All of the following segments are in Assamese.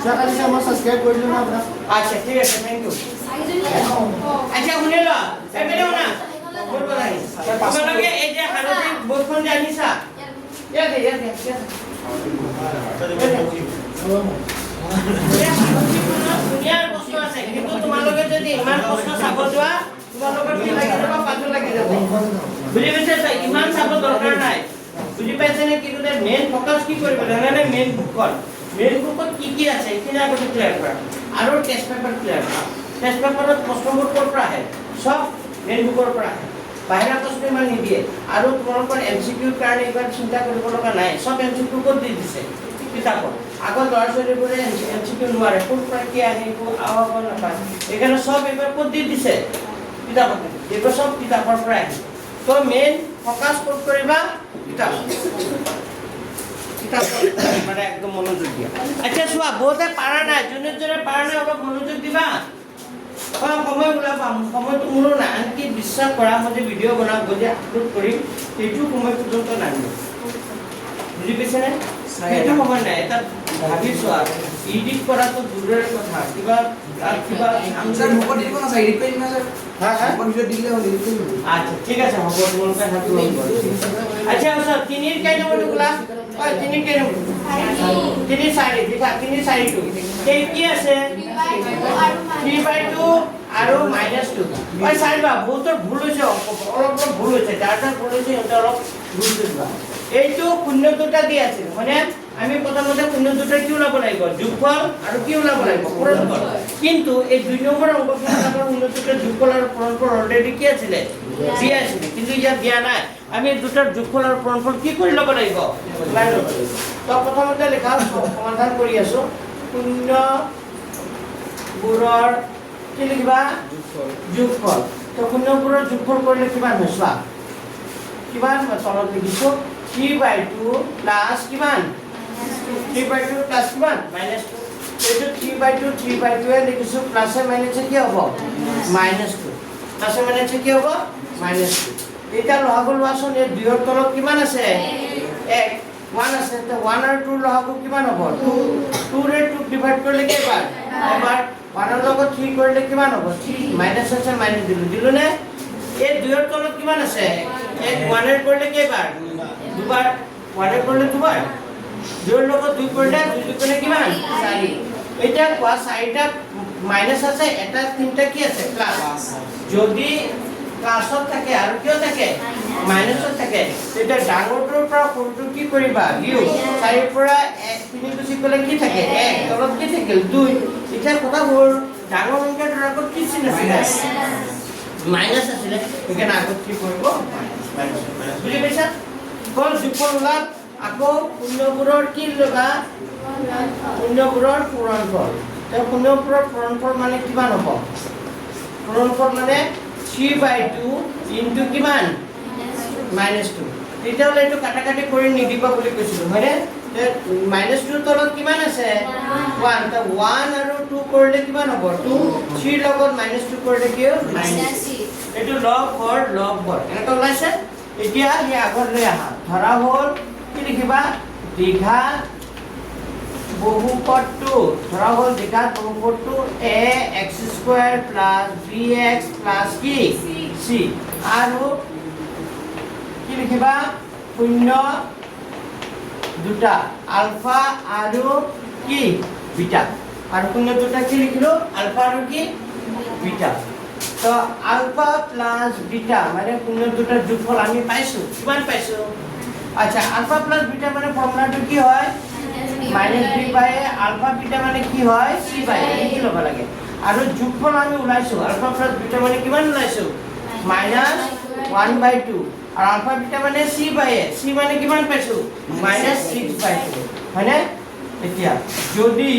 সকালে আমরা সাবস্ক্রাইব করে দিলাম আপনারা আচ্ছা ঠিক আছে থ্যাংক ইউ আচ্ছা শুনে ল এই বেলেও না বলবো নাই তোমালোকে এই যে হালতি বৰখন যে আনিছা ইয়াতে দুনিয়াৰ বস্তু আছে কিন্তু তোমালোকে যদি ইমান বস্তু চাব যোৱা তোমালোকৰ কি লাগি যাব পাছল লাগি যাব বুজি পাইছে ইমান চাব দৰকাৰ নাই বুজি পাইছে নে কি ক'লে মেইন ফকাস কি কৰিব লাগে মেইন বুকত কি আছে এইখিনি আগতে ক্লিয়াৰ কৰা আৰু টেষ্ট পেপাৰ ক্লিয়াৰ কৰা টেষ্ট পেপাৰত প্ৰশ্নবোৰ ক'ৰ পৰা আহে সব মেইন বুকৰ পৰা আহে বাহিৰা প্ৰশ্ন ইমান নিদিয়ে আৰু তোমালোকৰ এমচিকিউৰ কাৰণে ইমান চিন্তা কৰিব লগা নাই সব এমচিকিউ ক'ত দি দিছে কিতাপত আগৰ ল'ৰা ছোৱালীবোৰে এমচিকিউ নোৱাৰে ক'ৰ পৰা কি আহে একো আৱাব নাপায় সেইকাৰণে সব এইবাৰ ক'ত দি দিছে কিতাপত এইবোৰ সব কিতাপৰ পৰা আহে তো মেইন ফকাস ক'ত কৰিবা কিতাপ মানে একদম মনোযোগ দিয়া আচ্ছা চোৱা বহুতে পাৰা নাই যোনে পাৰা নাই অলপ মনোযোগ দিবা সময় ওলাবা সময়টো মোৰো নাই আনকি বিশ্বাস কৰা মই যে ভিডিঅ' বনাম যে আপলোড কৰিম সেইটো সময় পৰ্যন্ত নামিব বুজি পাইছেনে সেইটো সময় নাই এটা ভাবি চোৱা এডিট কৰাটো দূৰৰে কথা কিবা স্যার মুখ দিব না স্যার এডিট করি না স্যার হ্যাঁ হ্যাঁ ভিডিও দিলে হল এডিট করি আচ্ছা ঠিক আছে হ'ব তোমালোকে হাতটো লগ আচ্ছা স্যার তিনিৰ কেই নম্বৰ টুকুৰা তিনিৰ কেই নম্বৰ তিনি চাৰি দেখা তিনি চাৰিটো এই কি আছে 3/2 আৰু -2 চাৰিবা বহুতৰ ভুল হৈছে অলপ ভুল হৈছে যাৰ ভুল হৈছে সিহঁতে অলপ ভুল কৰিবা এইটো শূন্য দুটা দি আছে মানে আমি প্ৰথমতে শূন্য দুটা কি ওলাব লাগিব যোগফল আৰু কি ওলাব লাগিব পূৰণফল কিন্তু এই 2 নম্বৰ অংকটোৰ শূন্য দুটা যোগফল আৰু পূৰণফল অলৰেডি কি আছিল দিয়া আছিল কিন্তু ইয়াত দিয়া নাই আমি দুটাৰ যোগফল আৰু পূৰণফল কি কৰি ল'ব লাগিব লাইন ল'ব লাগিব তো প্ৰথমতে লেখা সমাধান কৰি আছো শূন্য বোৰৰ কি লিখিবা যোগফল তো শূন্যবোৰৰ যোগফল কৰিলে কিমান হয় চোৱা কিমান তলত লিখিছো 3/2 প্লাস কিমান 3/2 প্লাস কিমান -2 এইটো 3/2 এ লিখিছো প্লাসে মাইনাসে কি হ'ব -2 প্লাসে মাইনাসে কি হ'ব -2 এটা লহাগু লোৱাচোন এই দুইৰ তলত কিমান আছে 1 1 আছে তো 1 আৰু 2 লহাগু কিমান হ'ব 2 ৰে 2 ডিভাইড কৰিলে কেইবাৰ এবাৰ 1 ৰ লগত 3 কৰিলে কিমান হ'ব মাইনাস আছে মাইনাস দিলো নে এই দুইৰ তলত কিমান আছে 1 1 এৰ কৰিলে কেইবাৰ দুবাৰ 1 এৰ কৰিলে দুবাৰ দুইৰ লগত 2 কৰিলে 2 কৰিলে কিমান 4 এটা কোৱা 4টা মাইনাস আছে এটা 3টা কি আছে প্লাস যদি প্লাসত থাকে আৰু কিয় থাকে মাইনাসত থাকে এটা ডাঙৰটোৰ পৰা সৰুটো কি কৰিবা বিয়োগ 4 ৰ পৰা 3 গুছি গলে কি থাকে 1 তলত কি থাকিল 2 এটা কথা হ'ল ডাঙৰ অংকৰ আগত কি চিন আছে মাইনাস আছে এখানে আগত কি কৰব মাইনাস বুঝি পাইছা কোন যোগফল ওলাল আকৌ শূন্যবোৰৰ কি লবা শূন্যবোৰৰ পূৰণফল তো শূন্যবোৰৰ পূৰণফল মানে কিমান হ'ব পূৰণফল মানে 3/2 ইনটু কিমান -2 তেতিয়াহ'লে এইটো কাটাকাটি কৰি নিদিবা বুলি কৈছিলো হয়নে -2 তলত কিমান আছে 1 তো 1 আৰু 2 কৰিলে কিমান হ'ব 2 3 লগত -2 কৰিলে কি হ'ব -3 এইটো লগ হৰ এনেকা ওলাইছে এতিয়া ই আগত লৈ আহা ধৰা হ'ল কি লিখিবা দীঘা বহুপদটো ধৰা হ'ল দীঘা বহুপদটো ax² + bx + কি c আৰু কি লিখিবা শূন্য দুটা আলফা আৰু কি বিটা আৰু শূন্য দুটা কি লিখিলো আলফা আৰু কি বিটা তো আলফা প্লাস বিটা মানে শূন্য দুটাৰ যোগফল আমি পাইছো কিমান পাইছো আচ্ছা আলফা প্লাস বিটা মানে ফৰ্মুলাটো কি হয় -b/a আলফা বিটা মানে কি হয় c/a কি ল'ব লাগে আৰু যোগফল আমি ওলাইছো আলফা প্লাস বিটা মানে কিমান ওলাইছো -1/2 আৰু আলফা বিটা মানে c/a c মানে কিমান পাইছো -6/2 হয়নে এতিয়া যদি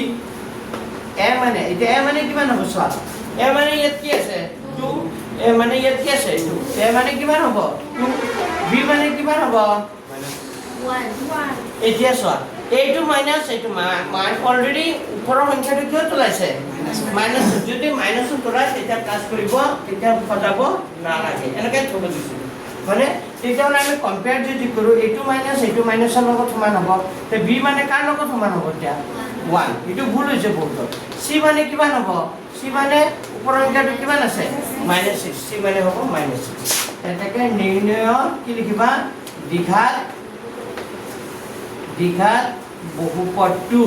a মানে এতিয়া a মানে কিমান হ'ব চোৱা a মানে ইয়াত কি আছে 2 a মানে ইয়াত কি আছে 2 a মানে কিমান হ'ব 2 b মানে কিমান হ'ব -1 এতিয়া চোৱা এইটো মাইনাস এইটো মান অলৰেডি ওপৰৰ সংখ্যাটো কিয় তোলাইছে মাইনাস যদি মাইনাস তোলাই তেতিয়া প্লাস কৰিব তেতিয়া সজাব নালাগে এনেকৈ থব দিছো মানে তেতিয়াহ'লে আমি কম্পেয়াৰ যদি কৰোঁ এইটো মাইনাসৰ লগত সমান হ'ব তে বি মানে কাৰ লগত সমান হ'ব এতিয়া 1 এটো ভুল হৈছে বহুত c মানে কিমান হ'ব c মানে ওপৰৰ সংখ্যাটো কিমান আছে -6 c মানে হ'ব -6 এটাকে নিৰ্ণয় কি লিখিবা দ্বিঘাত বহুপদটো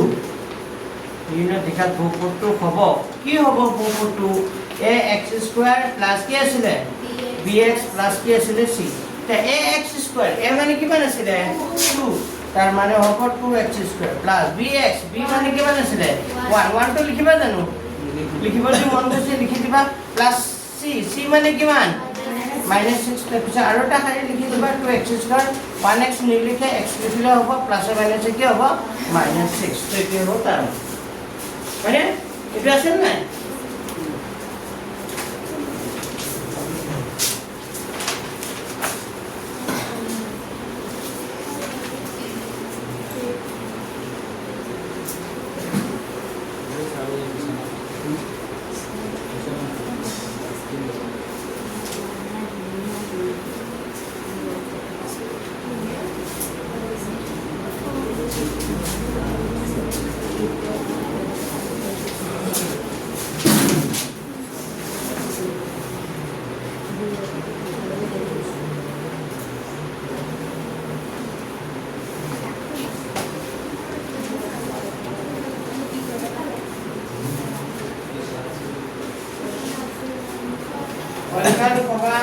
নিৰ্ণয় দ্বিঘাত বহুপদটো হ'ব কি হ'ব বহুপদটো ax² প্লাস কি আছিলে bx প্লাস কি আছিলে c তে ax² a মানে কিমান আছিলে 2 তাৰ মানে হ'ব 2x² প্লাস bx b মানে কিমান আছিলে 1 টো লিখিবা জানো লিখিব যদি মন গৈছে লিখি দিবা প্লাস c মানে কিমান -6 তাৰপিছত আৰু এটা খালি লিখি দিবা 2x² 1x নিলিখে x লিখিলে হ'ব প্লাস মাইনাস কি হ'ব -6 তো এইটো হ'ব তাৰ মানে এইটো আছে নাই Olhando para lá.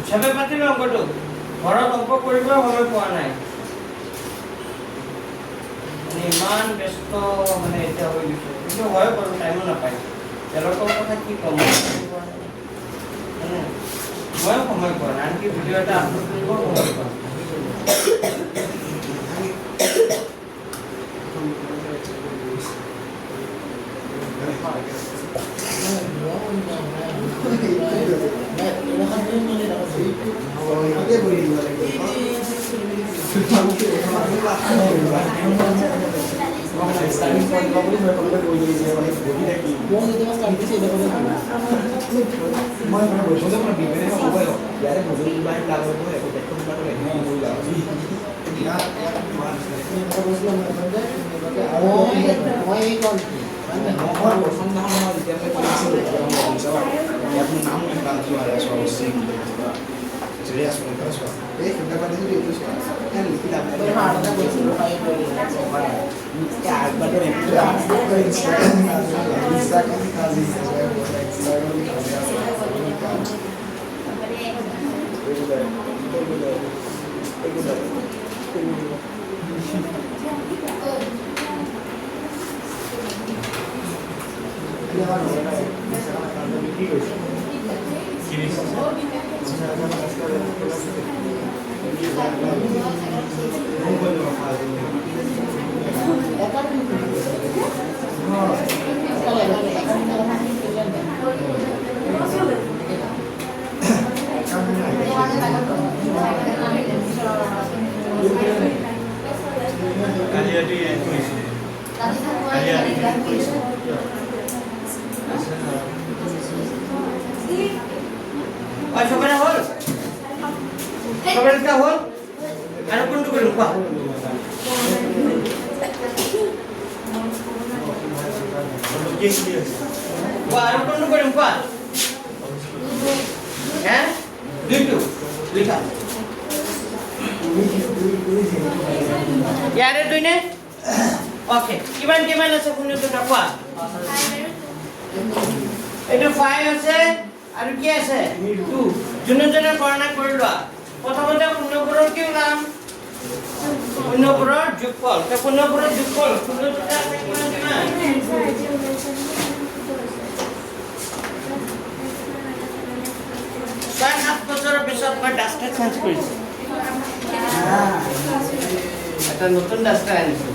সবে পাতিল অঙ্কটো ঘৰত অঙ্ক কৰিব সময় পোৱা নাই মানে ইমান ব্যস্ত মানে এটা হৈ গৈছে কিন্তু হয় বাৰু টাইমো নাপায় তেওঁলোকৰ কথা কি ক'ম মই সময় পোৱা নাই আনকি ভিডিঅ' এটা আপলোড কৰিব সময় পোৱা সবেনে হল সবেনে হল আৰু কোনটো কৰিম কোৱা আৰু কোনটো কৰিম কোৱা হে দুইটো লিখা ইয়াৰে দুই নে ওকে কিমান কিমান আছে কোনটো কোৱা এইটো 5 আছে আৰু কি আছে 2 জুনজনে গণনা কৰি লোৱা প্ৰথমতে পূৰ্ণবোৰৰ কি নাম পূৰ্ণবোৰৰ যোগফল তে পূৰ্ণবোৰৰ যোগফল পূৰ্ণটা আছে কিমান কিমান 7 বছৰৰ পিছত মই ডাষ্টাৰ চেঞ্জ কৰিছো এটা নতুন ডাষ্টাৰ আনিছো